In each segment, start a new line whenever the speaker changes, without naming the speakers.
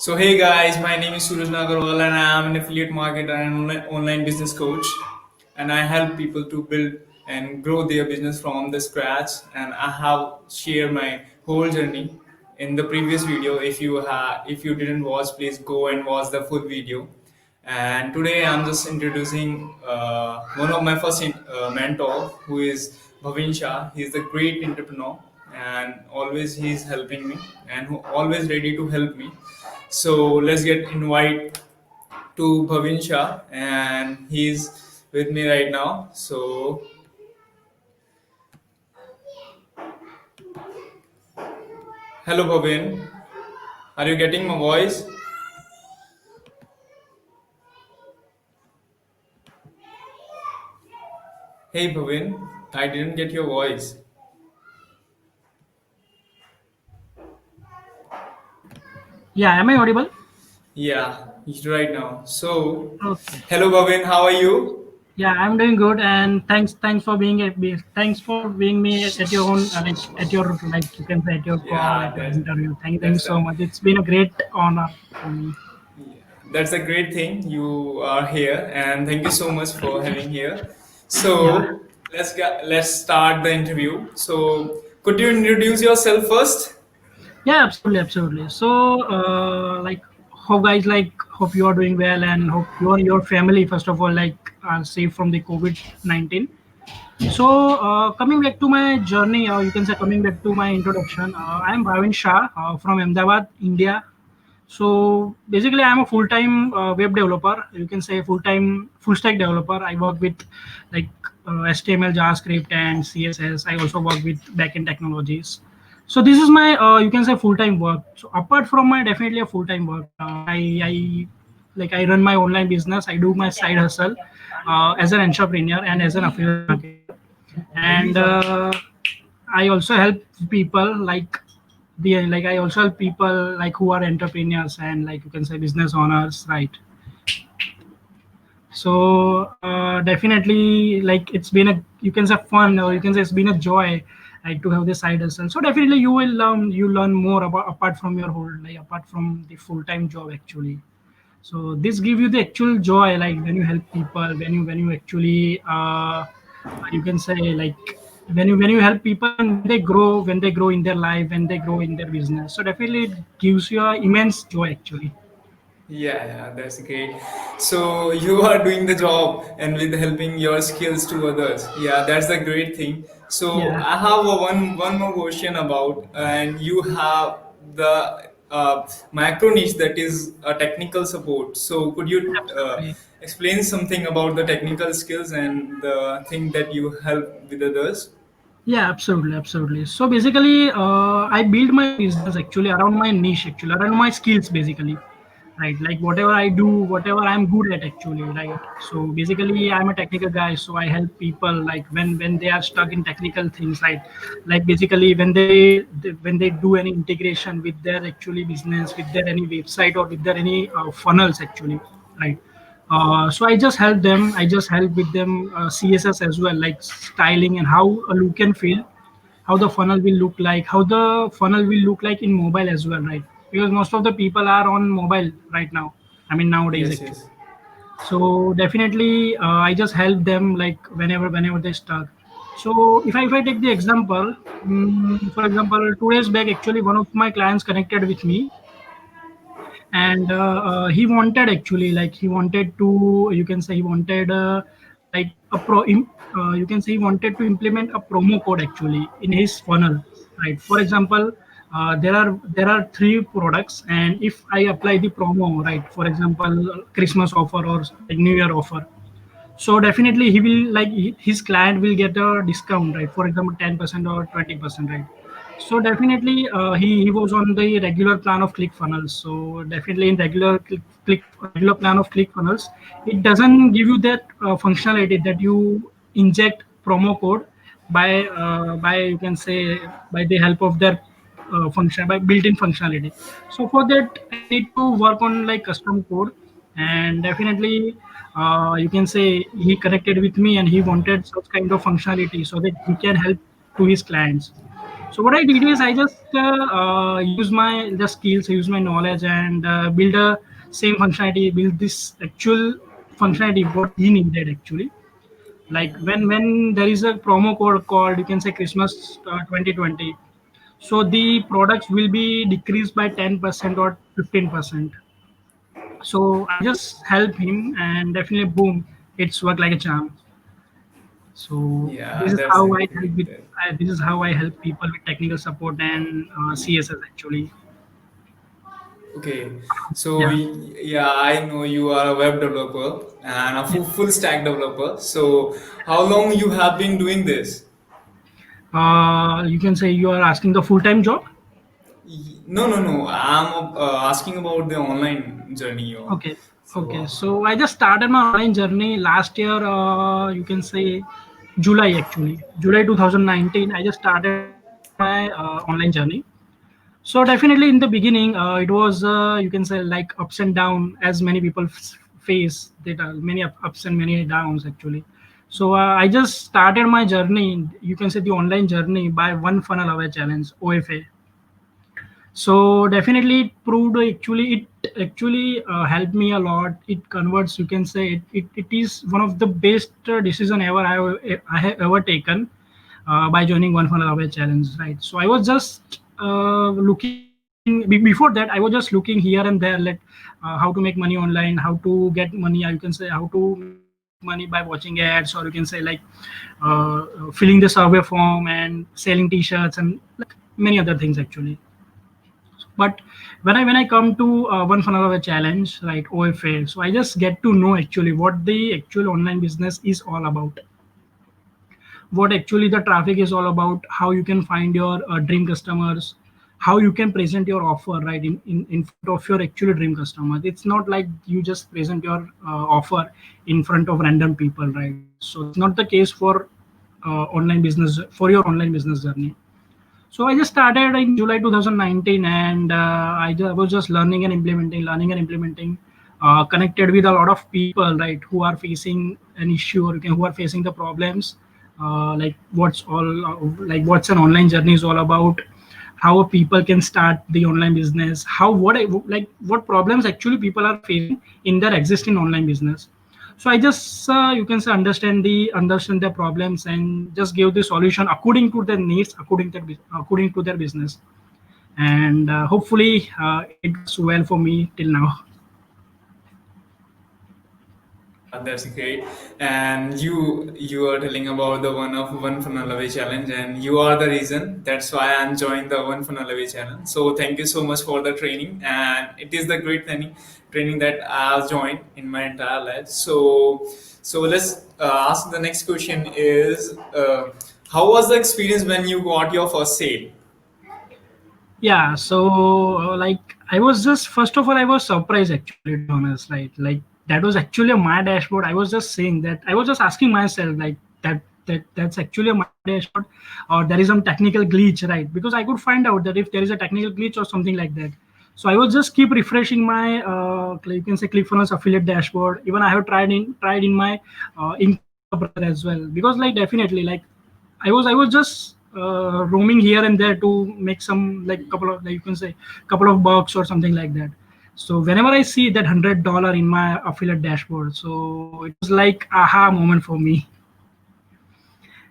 So hey guys, my name is Suraj Nagarwal and I am an affiliate marketer and online business coach, and I help people to build and grow their business from the scratch. And I have shared my whole journey in the previous video. If you didn't watch, please go and watch the full video. And today I'm just introducing one of my mentor, who is Bhavin Shah. He's a great entrepreneur, and always he's helping me and who always ready to help me. So let's get invite to Bhavin Shah, and he's with me right now. So hello Bhavin, are you getting my voice? Hey Bhavin, I didn't get your voice.
Yeah, am I audible?
Yeah, right now. So
Okay.
hello Bhavin, how are you?
Yeah, I'm doing good, and thanks for thanks for being me at your own at your you can say at your call
Yeah,
at your interview. Thank you
that's
so
the
much. It's been a great honor for me.
yeah, that's a great thing. You are here, and thank you so much for having here.
Yeah,
So let's start the interview. So could you introduce yourself first?
yeah, absolutely. So hope guys hope you are doing well and hope you and your family first of all are safe from the COVID-19. So, coming back to my journey, you can say coming back to my introduction, I am Bhavin Shah from Ahmedabad, India. So, basically, I am a full-time web developer. You can say full-time full-stack developer. I work with like HTML, JavaScript, and CSS. I also work with backend technologies. So, this is my you can say full-time work. So, apart from my definitely a full-time work, I run my online business. I do my side hustle as an entrepreneur and as an affiliate marketer, and I also help people I also help people like who are entrepreneurs and like you can say business owners, right? So definitely like it's been a you can say fun or you can say it's been a joy like to have this side hustle. So definitely you learn more about apart from your whole like apart from the full time job actually. So this give you the actual joy like when you help people when you actually you can say like when you help people and when they grow in their life when they grow in their business, so definitely it gives you a immense joy actually.
Yeah, that's great. So you are doing the job and with helping your skills to others. Yeah, that's the great thing. So
Yeah,
I have one more question about, and you have the micro niche that is a technical support. So could you
absolutely.
explain something about the technical skills and the thing that you help with others?
Yeah, absolutely. So basically, I build my business actually around my niche, actually around my skills, basically, right? Like whatever I do, whatever I'm good at, actually, right? So basically, I'm a technical guy, so I help people like when they are stuck in technical things, right? Like basically when they do any integration with their actually business, with their any website or with their any funnels, actually, right? So I just help them. I just help with them CSS as well, like styling and how a look and feel, how the funnel will look like, how the funnel will look like in mobile as well, right? Because most of the people are on mobile right now. I mean nowadays
Yes,
actually.
yes.
So definitely, I just help them like whenever they start. So if I take the example, for example, 2 days back, actually one of my clients connected with me, and he wanted actually like he wanted to you can say he wanted like you can say he wanted to implement a promo code actually in his funnel, right? For example, there are three products, and if I apply the promo, right, for example Christmas offer or like New Year offer, so definitely he will like his client will get a discount, right? For example 10% or 20%, right? So definitely he was on the regular plan of ClickFunnels. So definitely in regular plan of ClickFunnels, it doesn't give you that functionality that you inject promo code by you can say by the help of their function by built-in functionality. So for that I need to work on like custom code, and definitely you can say he connected with me and he wanted such kind of functionality so that he can help to his clients. So what I did is I just use my the skills, use my knowledge, and build a same functionality, build this actual functionality what he needed actually. Like when there is a promo code called, you can say, Christmas 2020. So the products will be decreased by 10% or 15%. So I just help him, and definitely boom, it's worked like a charm. So
Yeah,
this is
that's
how
a
I help
great.
with. This is how I help people with technical support and CSS actually.
Okay, so
Yeah.
yeah, I know you are a web developer and a
Yeah.
full stack developer. So how long you have been doing this?
You can say you are asking the full time job.
No, no, no. I'm asking about the online journey.
Okay.
So
Okay. So I just started my online journey last year. You can say July actually. July 2019. I just started my online journey. So definitely in the beginning, it was you can say like ups and down, as many people face. That are many ups and many downs actually. So I just started my journey. You can say the online journey by one funnel away challenge (OFA). So definitely it proved actually it actually helped me a lot. It converts, you can say it is one of the best decision ever I have ever taken by joining one funnel away challenge, right? So I was just looking before that, I was just looking here and there, like how to make money online, how to get money, you can say how to make money by watching ads, or you can say like filling the survey form and selling t-shirts and like many other things actually. But when I come to one funnel of a challenge, right, OFA, so I just get to know actually what the actual online business is all about, what actually the traffic is all about, how you can find your dream customers, how you can present your offer, right, in front of your actual dream customers. It's not like you just present your offer in front of random people, right? So it's not the case for online business, for your online business journey. So I just started in July 2019, and I was just learning and implementing, connected with a lot of people, right, who are facing an issue, or who are facing the problems, like what's an online journey is all about, how people can start the online business, how what problems actually people are facing in their existing online business. So I just you can say understand their problems and just give the solution according to their needs, according to their business. And hopefully it goes well for me till now.
yeah, that's great. And you are telling about the one funnel away challenge, and you are the reason. That's why I'm joined the one funnel away challenge. So thank you so much for the training, and it is the great training that I've joined in my entire life. So let's ask the next question is how was the experience when you got your first sale?
Yeah, so like I was just first of all I was surprised actually, to be honest, right? Like that was actually my dashboard. I was just saying that I was just asking myself like that's actually my dashboard, or there is some technical glitch, right? Because I could find out that if there is a technical glitch or something like that. So I was just keep refreshing my you can say ClickFunnels affiliate dashboard. Even I have tried in my Incoder brother as well, because like definitely like I was just roaming here and there to make some like couple of, like you can say, couple of bucks or something like that. So whenever I see that $100 in my affiliate dashboard, so it was like aha moment for me.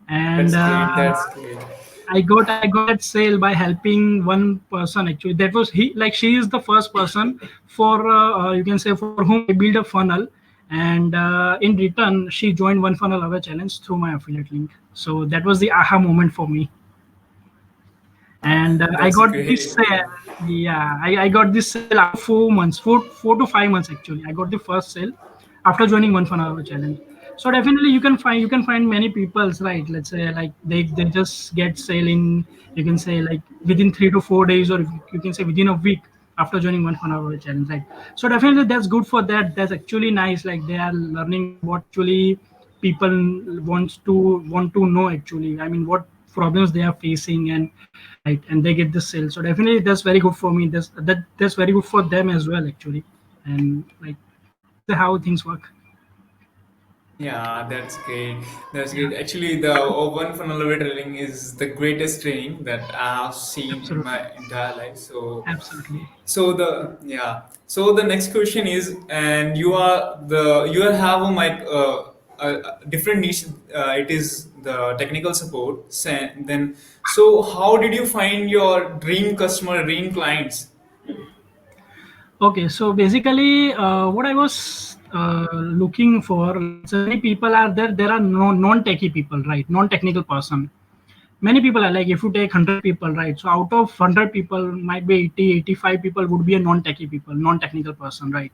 And
That's great. That's great.
I got that sale by helping one person actually. That was he, like she is the first person for you can say for whom I build a funnel, and in return she joined one funnel away challenge through my affiliate link. So that was the aha moment for me. And I
That's
got
great.
this yeah, I got this sale after 4 months, 4 to 5 months actually. I got the first sale after joining one fun hour challenge. So definitely you can find many people's, right, let's say like they just get sale in, you can say like within 3 to 4 days, or you can say within a week after joining one fun hour challenge, right? So definitely that's good for that. That's actually nice, like they are learning what actually people want to know actually, I mean what problems they are facing, and right, and they get the sale. So definitely that's very good for me. That's very good for them as well actually. And like this is how things work.
Yeah, that's great. That's
Yeah,
great. Actually, the one funnel away training is the greatest training that I have seen in
absolutely,
my entire life.
absolutely.
So the next question is, and you are have a mic a different niche. It is the technical support. Then, so how did you find your dream customer, dream clients?
Okay, so basically, what I was looking for, like, so many people are there. There are no non-techie people, right? Non-technical person. Many people are like, if you take 100 people, right? So out of 100 people, might be 80, 85 people would be a non-techie people, non-technical person, right?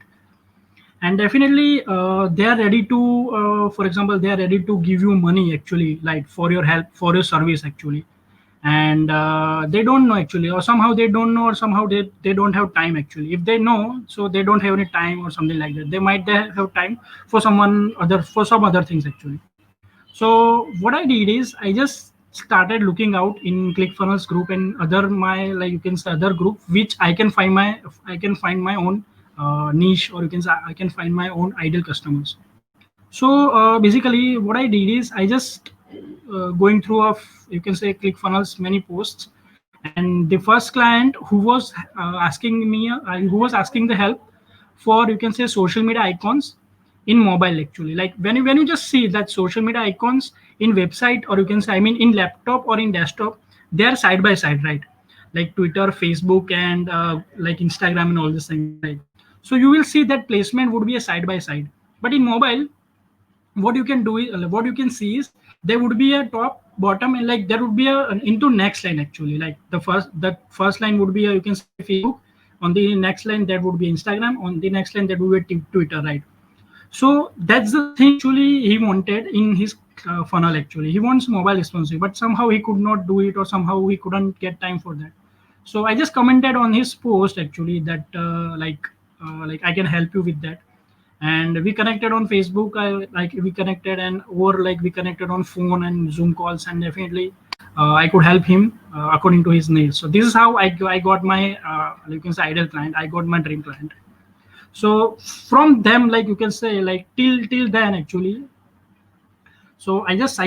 And definitely, they are ready to, for example, they are ready to give you money actually, like for your help, for your service actually. And they don't know actually, or somehow they don't know, or somehow they don't have time actually. If they know, so they don't have any time or something like that. They might have time for someone other, for some other things actually. So what I did is I just started looking out in ClickFunnels group and other, my, like you can say, other group which I can find my own niche, or you can say I can find my own ideal customers. So basically, what I did is I just going through of, you can say, ClickFunnels many posts, and the first client who was who was asking the help for, you can say, social media icons in mobile actually. Like when you just see that social media icons in website, or you can say, I mean, in laptop or in desktop, they are side by side, right? Like Twitter, Facebook, and like Instagram and all these things, right? So you will see that placement would be a side by side. But in mobile, what you can do is, what you can see is, there would be a top, bottom, and like there would be a an into next line actually. Like the first line would be a, you can say, Facebook. On the next line that would be Instagram. On the next line that would be Twitter, right? So that's the thing actually he wanted in his funnel actually. He wants mobile responsive, but somehow he could not do it, or somehow he couldn't get time for that. So I just commented on his post actually that like I can help you with that. And we connected on Facebook. Like we connected, and or like we connected on phone and Zoom calls, and definitely I could help him according to his needs. So this is how I got my you can say ideal client. I got my dream client. So from them, like you can say, like till then actually, so I just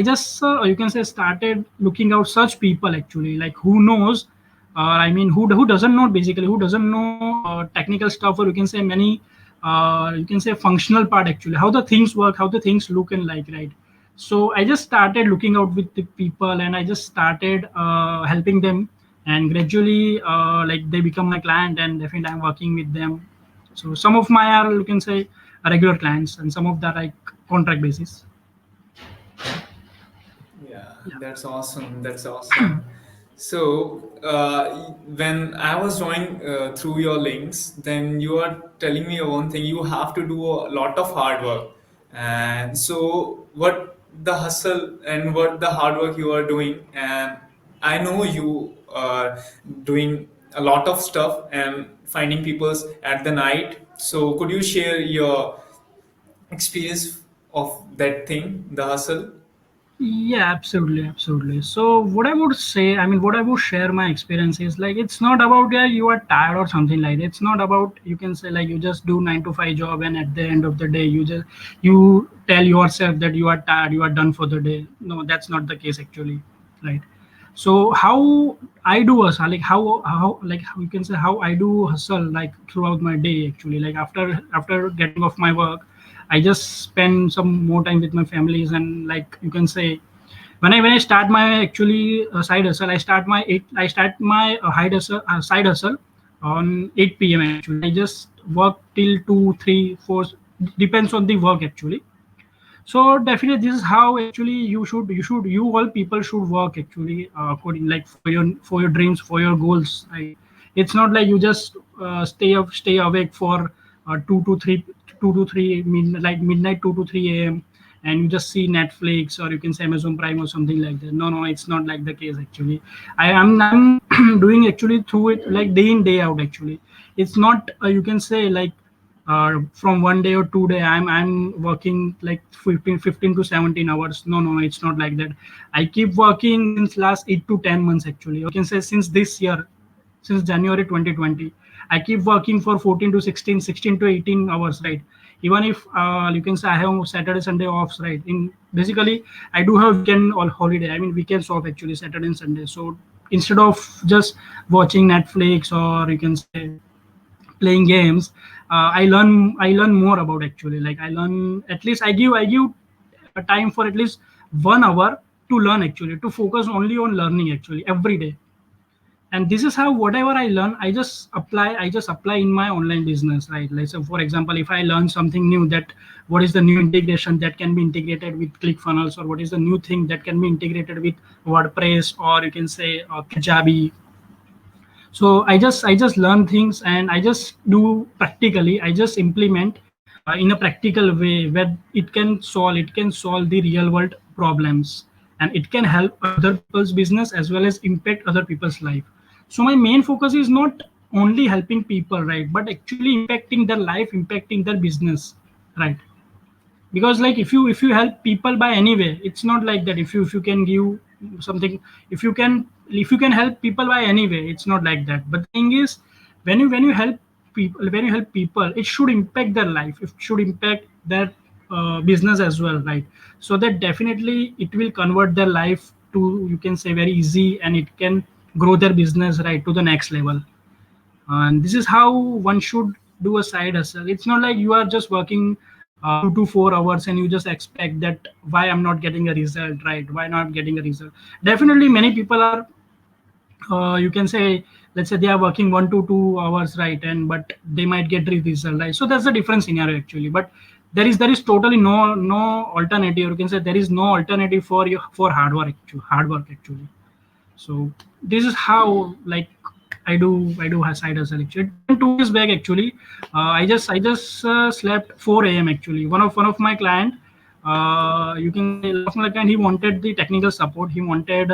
you can say started looking out such people actually, like who knows, I mean, who doesn't know, basically who doesn't know technical stuff, or you can say many you can say functional part actually, how the things work, how the things look and like, right? So I just started looking out with the people, and I just started helping them, and gradually like they become my client, and definitely I'm working with them. So some of my are, you can say, regular clients, and some of that like contract basis.
Yeah,
Yeah.
that's awesome. That's awesome. So, when I was joining through your links, then you are telling me one thing, you have to do a lot of hard work. And so, what the hustle and what the hard work you are doing, and I know you are doing a lot of stuff and finding peoples at the night. So, could you share your experience of that thing, the hustle?
Yeah, absolutely, absolutely. So what I would say, I mean, what I would share my experience is like, it's not about, yeah, you are tired or something like that. It's not about, you can say, like you just do 9 to 5 job, and at the end of the day you tell yourself that you are tired, you are done for the day. No, that's not the case actually, right? So how I do hustle, like how like how you can say, how I do hustle like throughout my day actually. Like after getting off my work, I just spend some more time with my families, and like you can say, when I start my actually side hustle, I start my side hustle on 8 p.m. actually. I just work till 2, 3, 4, depends on the work actually. So definitely this is how actually you all people should work actually according, like for your dreams, for your goals, right? It's not like you just stay awake for 2 to 3 like midnight, 2 to 3 a.m., and you just see Netflix, or you can say Amazon Prime or something like that. No, it's not like the case actually. I'm doing actually through it like day in day out actually. It's not you can say like from 1 day or 2 day I'm working like 15 to 17 hours. No, it's not like that. I keep working since last 8 to 10 months actually, you can say since this year, since January 2020. I keep working for 14 to 16, 16 to 18 hours, right? Even if you can say I have Saturday Sunday offs, right? In basically I do have weekend or holiday. I mean weekends off actually, Saturday and Sunday. So instead of just watching Netflix or you can say playing games, I learn more about actually. Like I learn, at least I give a time for at least 1 hour to learn actually, to focus only on learning actually every day. And this is how whatever I learn, I just apply in my online business, right? Like so for example, if I learn something new, that what is the new integration that can be integrated with ClickFunnels, or what is the new thing that can be integrated with WordPress, or you can say Kajabi. So I just learn things and I just do practically, I just implement in a practical way where it can solve the real world problems, and it can help other people's business as well as impact other people's life. So my main focus is not only helping people, right, but actually impacting their life, impacting their business, right? Because like if you help people by any way, it's not like that. If you can give something, if you can help people by any way, it's not like that. But the thing is, when you help people, it should impact their life, it should impact their business as well, right? So that definitely it will convert their life to, you can say, very easy, and it can grow their business right to the next level. And this is how one should do a side hustle. It's not like you are just working 2 to 4 hours and you just expect that why I'm not getting a result, right? Why not getting a result? Definitely many people are, you can say, let's say they are working 1 to 2 hours, right? And but they might get the result, right? So that's a different scenario actually. But there is totally no alternative, you can say there is no alternative for you for hard work actually. So this is how, like, I do a side hustle actually. It happened 2 days back actually. I just slept 4 a.m. actually. One of my client, you can say one of my client, he wanted the technical support. He wanted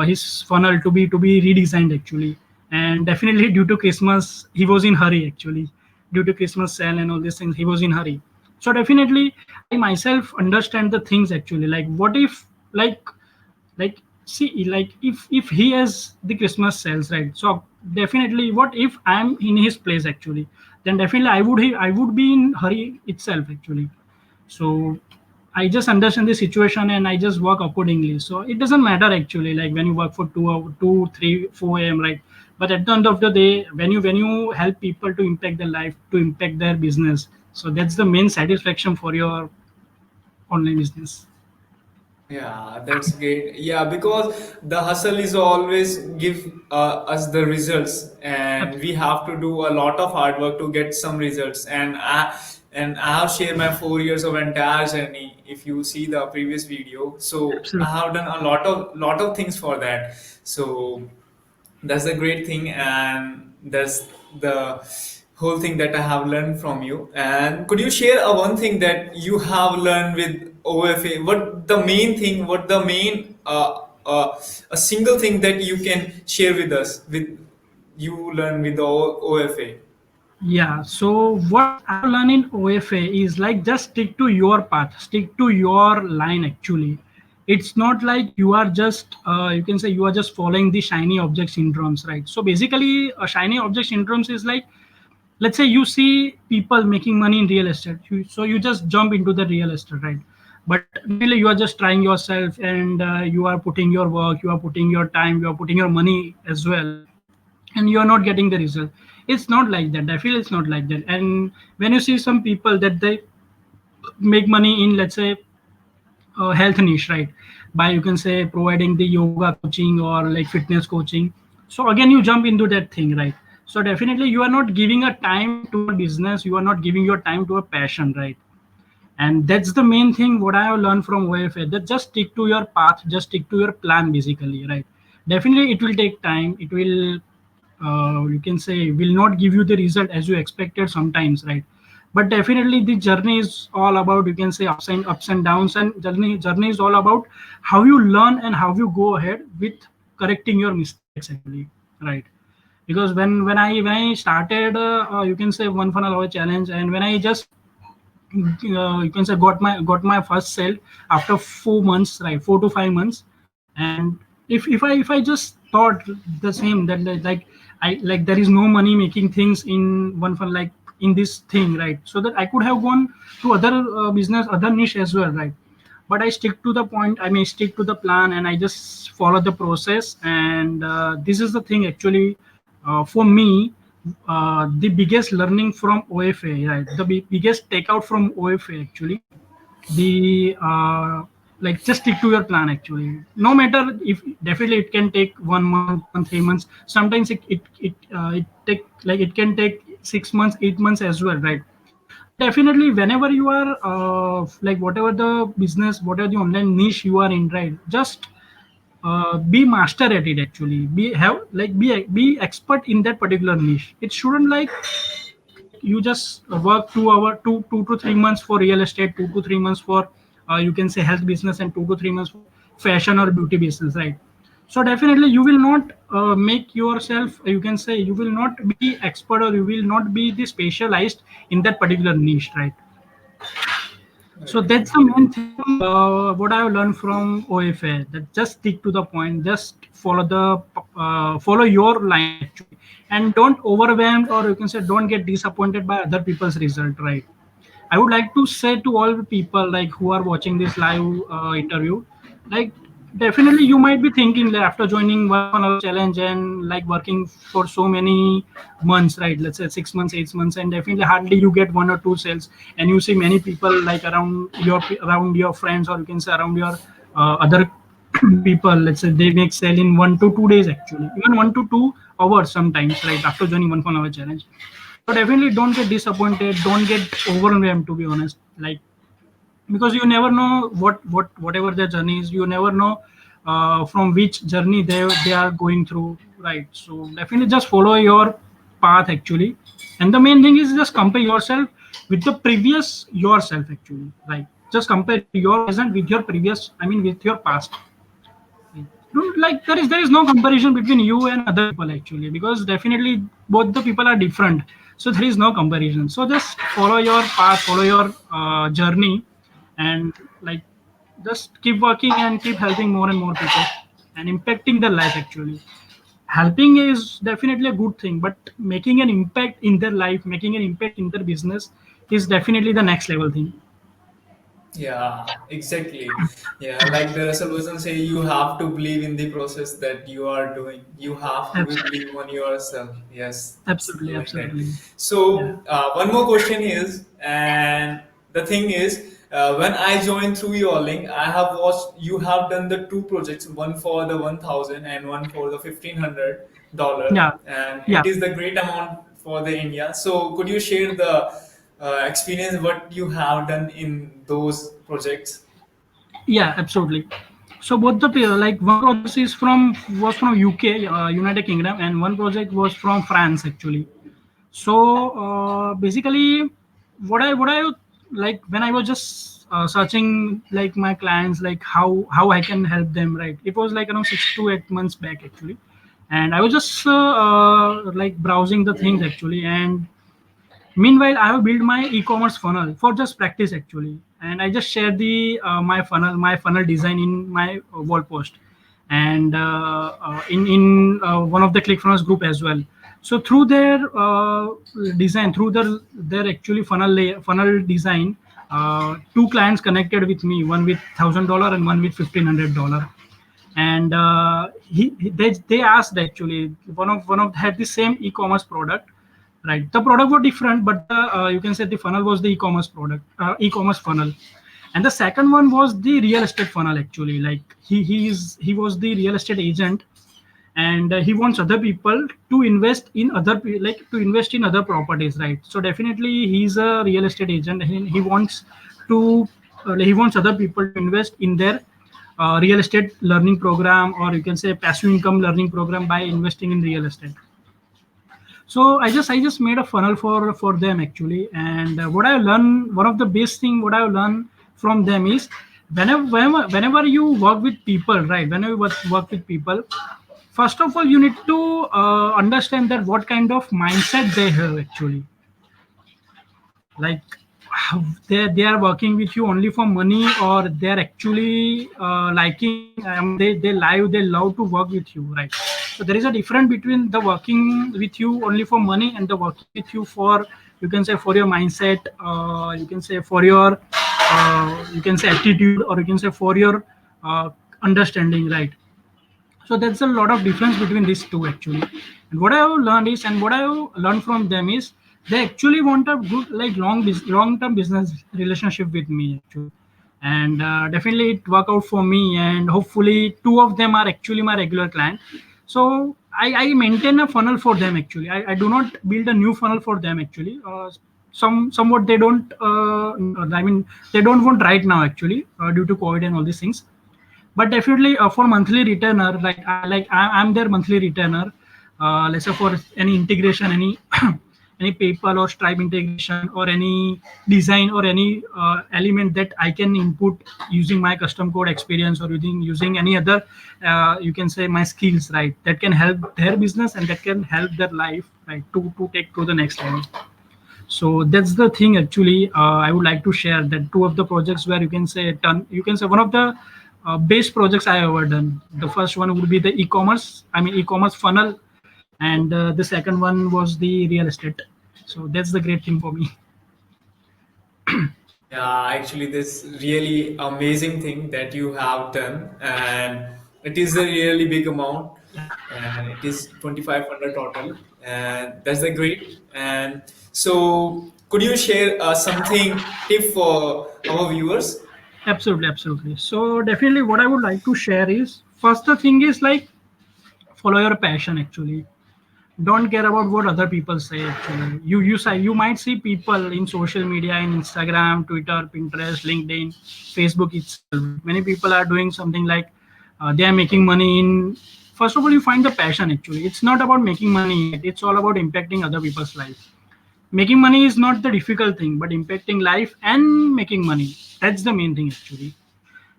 his funnel to be redesigned actually. And definitely due to Christmas, he was in hurry actually. Due to Christmas sale and all these things, he was in hurry. So definitely, I myself understand the things actually. Like, what if, like see, like if he has the Christmas sales, right? So definitely, what if I'm in his place actually? Then definitely I would be in hurry itself actually. So I just understand the situation and I just work accordingly. So it doesn't matter actually, like when you work for 2 hours, 2 3 4 a.m., right? But at the end of the day, when you help people to impact their life, to impact their business, so that's the main satisfaction for your online business.
Yeah, that's great. Yeah, because the hustle is always give us the results, and we have to do a lot of hard work to get some results. And I have shared my 4 years of entire journey. If you see the previous video, so I
Absolutely.
have done a lot of things for that. So that's the great thing, and that's the whole thing that I have learned from you. And could you share one thing that you have learned with OFA? What the main thing? What the main a single thing that you can share with us with you learn with the OFA?
Yeah, so what I've learned in OFA is like just stick to your path, stick to your line actually. It's not like you are just, you can say you are just following the shiny object syndromes, right? So basically, a shiny object syndromes is like, let's say you see people making money in real estate, so you just jump into the real estate, right? But really you are just trying yourself, and you are putting your work, you are putting your time, you are putting your money as well, and you are not getting the result. It's not like that. I feel it's not like that. And when you see some people that they make money in, let's say, health niche, right, by, you can say, providing the yoga coaching or like fitness coaching, so again you jump into that thing, right? So definitely you are not giving a time to a business, you are not giving your time to a passion, right? And that's the main thing what I have learned from OFA, that just stick to your path, just stick to your plan basically, right? Definitely it will take time, it will, you can say, will not give you the result as you expected sometimes, right? But definitely the journey is all about, you can say, ups and downs, and journey is all about how you learn and how you go ahead with correcting your mistakes actually, right? Because when I started, you can say, one funnel hour challenge, and when I just, you can say, got my first sale after 4 months, right? 4 to 5 months. And if I just thought the same, that like I like there is no money making things in one fund, like in this thing, right? So that I could have gone to other business, other niche as well, right? But I stick to the point, I may stick to the plan, and I just follow the process. And this is the thing actually, for me, the biggest learning from OFA, right? The biggest takeout from OFA actually, the like just stick to your plan actually. No matter if, definitely it can take 1 month and 3 months. Sometimes it take like it can take 6 months, 8 months as well, right? But definitely whenever you are like whatever the business, whatever the online niche you are in, right? Just be master at it actually. Be expert in that particular niche. It shouldn't like you just work 2 hour, 2 to 3 months for real estate, 2 to 3 months for you can say health business, and 2 to 3 months for fashion or beauty business, right? So definitely you will not make yourself, you can say you will not be expert, or you will not be the specialized in that particular niche, right? So
Right.
that's the main thing. What I have learned from OFA, that just stick to the point, just follow the follow your line actually, and don't overwhelm, or you can say don't get disappointed by other people's result. Right. I would like to say to all the people like who are watching this live interview, like definitely you might be thinking that after joining 1 hour challenge and like working for so many months, right? Let's say 6 months, 8 months, and definitely hardly you get 1 or 2 sales, and you see many people like around your friends, or you can say around your other people. Let's say they make sale in 1 to 2 days actually, even 1 to 2 hours sometimes, right? After joining 1 hour challenge. So definitely don't get disappointed, don't get overwhelmed, to be honest. Like, because you never know whatever their journey is, you never know from which journey they are going through, right? So definitely just follow your path actually. And the main thing is just compare yourself with the previous yourself actually, right? Just compare your present with your previous, I mean with your past. Don't, like there is no comparison between you and other people actually, because definitely both the people are different. So there is no comparison. So just follow your path, follow your journey, and like just keep working and keep helping more and more people and impacting their life actually. Helping is definitely a good thing, but making an impact in their life, making an impact in their business is definitely the next level thing.
Yeah, exactly. Yeah, like the Russell Wilson say, you have to believe in the process that you are doing. You have to be
Absolutely,
believe on yourself. Yes, it's
absolutely,
like that.
absolutely. Yeah.
So one more question is, and the thing is, when I joined through your link, I have watched you have done the two projects, one for the 1,000 and one for the $1,500,
Yeah.
and
Yeah.
it is the great amount for the India. So could you share the experience what you have done in those projects?
Yeah, absolutely. So both the like one project is from was from UK, United Kingdom, and one project was from France actually. So basically, what I like when I was just searching like my clients, like how I can help them. Right, it was like around 6 to 8 months back actually, and I was just like browsing the things actually. And meanwhile, I have built my e-commerce funnel for just practice actually, and I just share the my funnel design in my wall post, and in one of the ClickFunnels group as well. So through their design, through their actually funnel design, two clients connected with me, one with $1,000 and one with $1,500. And they asked actually, one of had the same e-commerce product, right? The product was different, but you can say the funnel was the e-commerce product, e-commerce funnel. And the second one was the real estate funnel actually. Like he was the real estate agent, and he wants other people to invest in like to invest in other properties, right? So definitely he's a real estate agent. He wants to he wants other people to invest in their real estate learning program, or you can say passive income learning program, by investing in real estate. So I just made a funnel for them actually. And what I learned, one of the best thing what I learned from them is, whenever you work with people, right? Whenever you work with people, first of all you need to understand that what kind of mindset they have actually. Like they are working with you only for money, or they're actually liking, they love to work with you, right? So there is a difference between the working with you only for money and the working with you for you can say for your mindset, you can say for your you can say attitude, or you can say for your uh, understanding, right? So there's a lot of difference between these two actually. And what I have learned is, and what I have learned from them is, they actually want a good, like long term business relationship with me actually. And definitely it worked out for me, and hopefully two of them are actually my regular client. So I maintain a funnel for them actually. I do not build a new funnel for them actually. Somewhat they don't I mean, they don't want right now actually, due to COVID and all these things. But definitely for monthly returner, I'm their monthly returner. Let's say for any integration, any any PayPal or Stripe integration, or any design, or any element that I can input using my custom code experience, or using any other you can say my skills, right, that can help their business and that can help their life, right, to take to the next level. So that's the thing actually. I would like to share that two of the projects where you can say one of the best projects I ever done. The first one would be the e-commerce, I mean e-commerce funnel, and the second one was the real estate. So that's the great thing for me.
Yeah, actually, this really amazing thing that you have done, and it is a really big amount, and it is 2,500 total, and that's a great. And so, could you share something tip for our viewers?
Absolutely, absolutely. So definitely what I would like to share is, first the thing is like, follow your passion actually. Don't care about what other people say actually. You might see people in social media, in Instagram, Twitter, Pinterest, LinkedIn, Facebook itself. Many people are doing something like they are making money in. First of all, you find the passion actually. It's not about making money, it's all about impacting other people's life. Making money is not the difficult thing, but impacting life and making money, that's the main thing actually.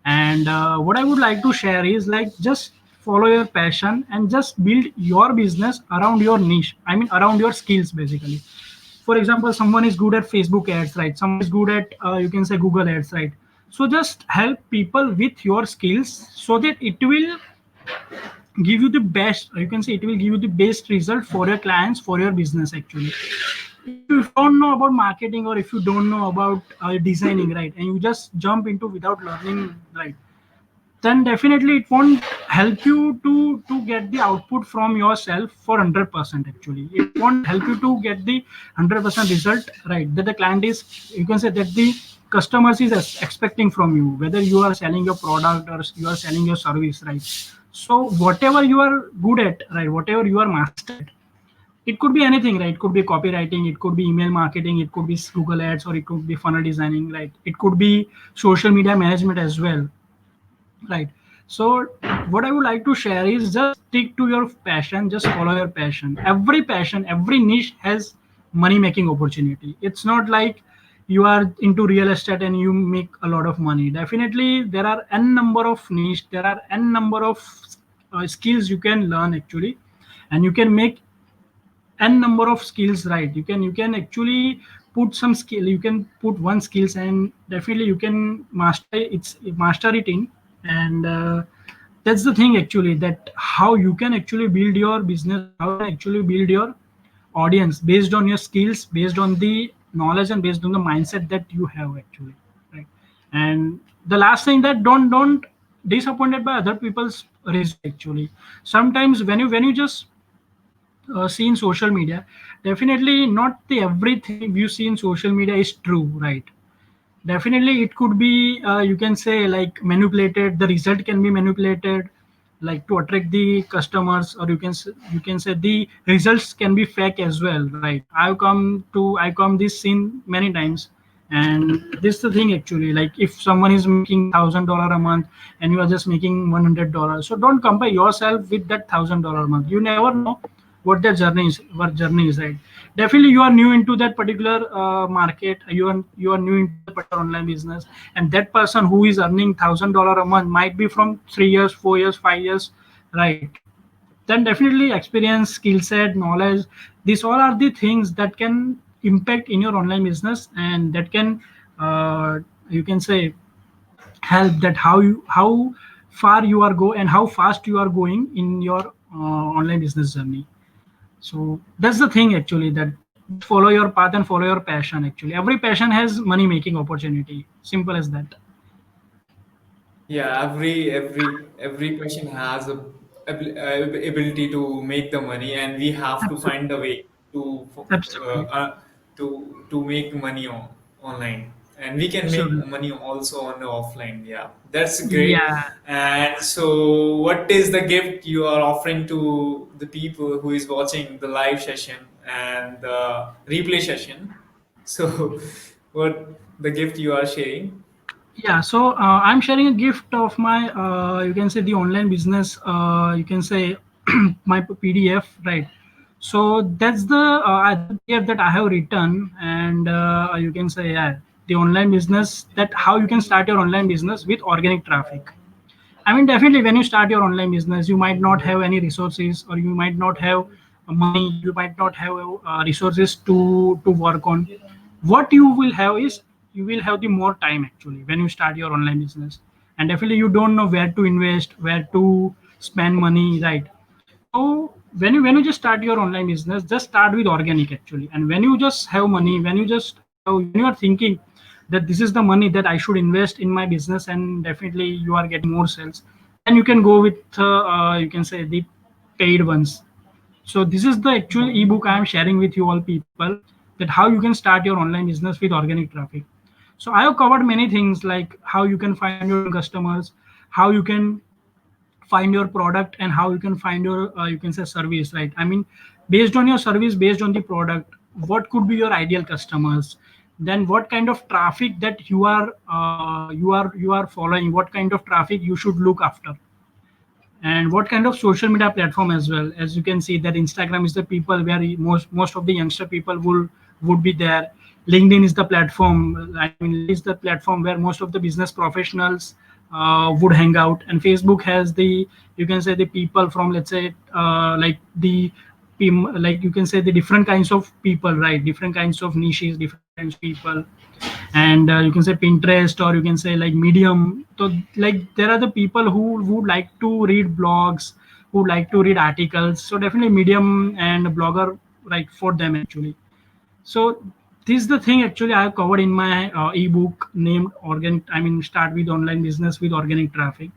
And what I would like to share is like, just follow your passion and just build your business around your niche, I mean around your skills basically. For example, someone is good at Facebook ads, right? Someone is good at you can say Google ads, right? So just help people with your skills, so that it will give you the best, you can say it will give you the best result for your clients, for your business actually. If you don't know about marketing, or if you don't know about designing, right, and you just jump into without learning, right, then definitely it won't help you to get the output from yourself for 100% actually. It won't help you to get the 100% result, right, that the client is, you can say that the customers is expecting from you, whether you are selling your product or you are selling your service, right? So whatever you are good at, right, whatever you are master at, it could be anything, right? It could be copywriting, it could be email marketing, it could be Google ads, or it could be funnel designing, right? It could be social media management as well, right? So what I would like to share is, just stick to your passion, just follow your passion. Every passion, every niche has money making opportunity. It's not like you are into real estate and you make a lot of money. Definitely there are n number of niche, there are n number of skills you can learn actually, and you can make n number of skills, right? You can actually put some skill, you can put one skills, and definitely you can master it in. And that's the thing actually, that how you can actually build your business, how you can actually build your audience based on your skills, based on the knowledge, and based on the mindset that you have actually, right? And the last thing, that don't disappointed by other people's result actually. Sometimes when you just see in social media, definitely not the everything you see in social media is true, right? Definitely it could be you can say like manipulated, the result can be manipulated, like to attract the customers, or you can say the results can be fake as well, right? I come this scene many times. And this is the thing actually, like if someone is making $1,000 a month and you are just making $100, so don't compare yourself with that $1,000 a month. You never know what journey is, right? Definitely you are new into that particular market, you are new into the particular online business, and that person who is earning $1,000 a month might be from 3 years, 4 years, 5 years, right? Then definitely experience, skill set, knowledge, these all are the things that can impact in your online business, and that can you can say help that how far you are go and how fast you are going in your online business journey. So that's the thing actually, that Just follow your path and follow your passion. Actually, every passion has money making opportunity. Simple as that.
Yeah, every person has a ability to make the money, and we have to
Absolutely.
find a way to
Absolutely.
make money online, and we can make
Absolutely.
money also on the offline. Yeah, that's great.
Yeah.
And so, what is the gift you are offering to the people who is watching the live session and the replay session? So, what the gift you are sharing?
Yeah, so I'm sharing a gift of my, you can say the online business, you can say my PDF, right? So that's the PDF that I have written, and you can say, yeah, the online business, that how you can start your online business with organic traffic. I mean, definitely, when you start your online business, you might not have any resources, or you might not have money, you might not have resources to work on. What you will have is, you will have the more time actually when you start your online business, and definitely you don't know where to invest, where to spend money, right? So when you just start your online business, just start with organic actually. And when you just have money, when you are thinking that this is the money that I should invest in my business, and definitely you are getting more sales, then you can go with you can say the paid ones. So this is the actual ebook I am sharing with you all people, that how you can start your online business with organic traffic. So I have covered many things, like how you can find your dream customers, how you can find your product, and how you can find your you can say service, right? I mean, based on your service, based on the product, what could be your ideal customers, then what kind of traffic that you are following, what kind of traffic you should look after, and what kind of social media platform as well. As you can see that Instagram is the people where most of the youngster people would be there. LinkedIn is the platform, I mean, is the platform where most of the business professionals would hang out. And Facebook has the, you can say, the people from, let's say, like the like you can say the different kinds of people, right? Different kinds of niches, different kinds of people. And you can say Pinterest, or you can say like Medium. So like there are the people who would like to read blogs, who like to read articles. So definitely Medium and blogger, right, for them actually. So this is the thing actually I have covered in my ebook named Organic. I mean, start with online business with organic traffic.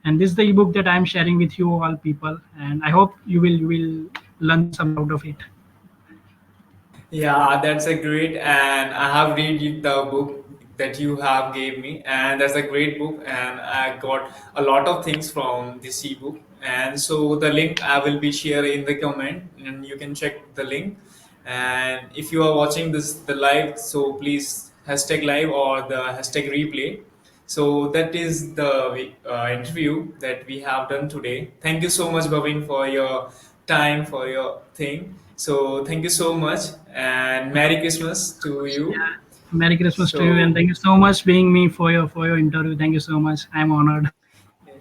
And this is the ebook that I am sharing with you all people. And I hope you will learn something out of it.
Yeah, that's a great, and I have read the book that you have gave me, and that's a great book, and I got a lot of things from this ebook. And so the link I will be sharing in the comment, and you can check the link. And if you are watching this the live, so please hashtag live or the hashtag replay. So that is the interview that we have done today. Thank you so much, Bhavin, for your time, for your thing. So thank you so much, and Merry Christmas to you.
Yeah. Merry Christmas to you, and
So
thank you so much being me for your interview. Thank you so much. I'm honored.
yeah,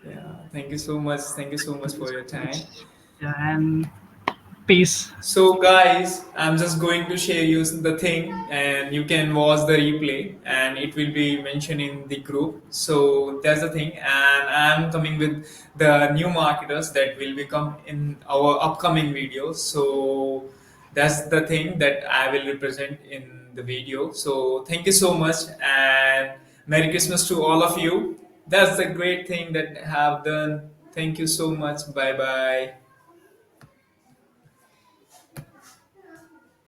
yeah, thank you so much. Thank you so much
Thank you
for
so
your
much.
time.
Yeah, and peace.
So, guys, I'm just going to share you the thing, and you can watch the replay, and it will be mentioned in the group. So that's the thing, and I'm coming with the new marketers that will become in our upcoming videos. So that's the thing that I will represent in the video. So thank you so much, and Merry Christmas to all of you. That's the great thing that I have done. Thank you so much. Bye bye.